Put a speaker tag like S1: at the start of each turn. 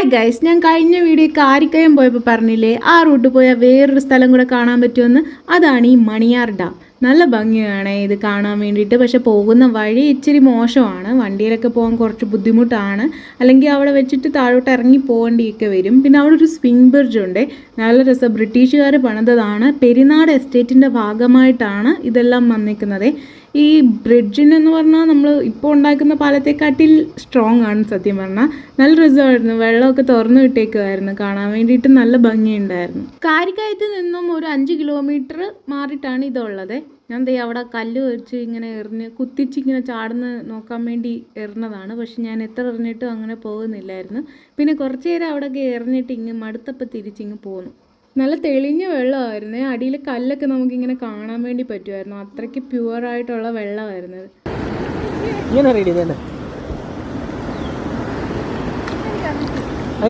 S1: Hi guys, ഞാൻ കഴിഞ്ഞ video കാരിക്കയം പോയപ്പോൾ പറഞ്ഞില്ലേ ആ റൂട്ട് പോയാൽ വേറൊരു സ്ഥലം കൂടെ കാണാൻ പറ്റുമെന്ന്. അതാണ് ഈ മണിയാർ ഡാം. നല്ല ഭംഗിയാണ് ഇത് കാണാൻ വേണ്ടിയിട്ട്. പക്ഷെ പോകുന്ന വഴി ഇച്ചിരി മോശമാണ്, വണ്ടിയിലൊക്കെ പോകാൻ കുറച്ച് ബുദ്ധിമുട്ടാണ്. അല്ലെങ്കിൽ അവിടെ വെച്ചിട്ട് താഴോട്ട് ഇറങ്ങി പോകേണ്ടിയൊക്കെ വരും. പിന്നെ അവിടെ ഒരു സ്വിംഗ് ബ്രിഡ്ജ് ഉണ്ട്, നല്ല രസം. ബ്രിട്ടീഷുകാർ പണിതതാണ്. പെരിനാട് എസ്റ്റേറ്റിൻ്റെ ഭാഗമായിട്ടാണ് ഇതെല്ലാം വന്നിരിക്കുന്നത്. ഈ ബ്രിഡ്ജിനെന്ന് പറഞ്ഞാൽ നമ്മൾ ഇപ്പോൾ ഉണ്ടാക്കുന്ന പാലത്തെക്കാട്ടിൽ സ്ട്രോങ് ആണ് സത്യം പറഞ്ഞാൽ. നല്ല രസമായിരുന്നു, വെള്ളമൊക്കെ തുറന്നു വിട്ടേക്കുമായിരുന്നു, കാണാൻ വേണ്ടിയിട്ട് നല്ല ഭംഗിയുണ്ടായിരുന്നു. കാരിക്കയത്ത് നിന്നും ഒരു 5 കിലോമീറ്റർ മാറിയിട്ടാണ് ഇതുള്ളത്. ഞാൻ ദേ അവിടെ കല്ല് വെച്ച് ഇങ്ങനെ എറിഞ്ഞ് കുത്തിച്ച് ഇങ്ങനെ ചാടുന്ന നോക്കാൻ വേണ്ടി എറിഞ്ഞതാണ്. പക്ഷെ ഞാൻ എത്ര എറിഞ്ഞിട്ടും അങ്ങനെ പോകുന്നില്ലായിരുന്നു. പിന്നെ കുറച്ച് നേരം അവിടെയൊക്കെ എറിഞ്ഞിട്ട് ഇങ്ങ് മടുത്തപ്പോൾ തിരിച്ചിങ്ങ് പോന്നു. നല്ല തെളിഞ്ഞ വെള്ളമായിരുന്നു, അടിയിൽ കല്ലൊക്കെ നമുക്കിങ്ങനെ കാണാൻ വേണ്ടി പറ്റുമായിരുന്നു. അത്രയ്ക്ക് പ്യുവറായിട്ടുള്ള വെള്ളമായിരുന്നു.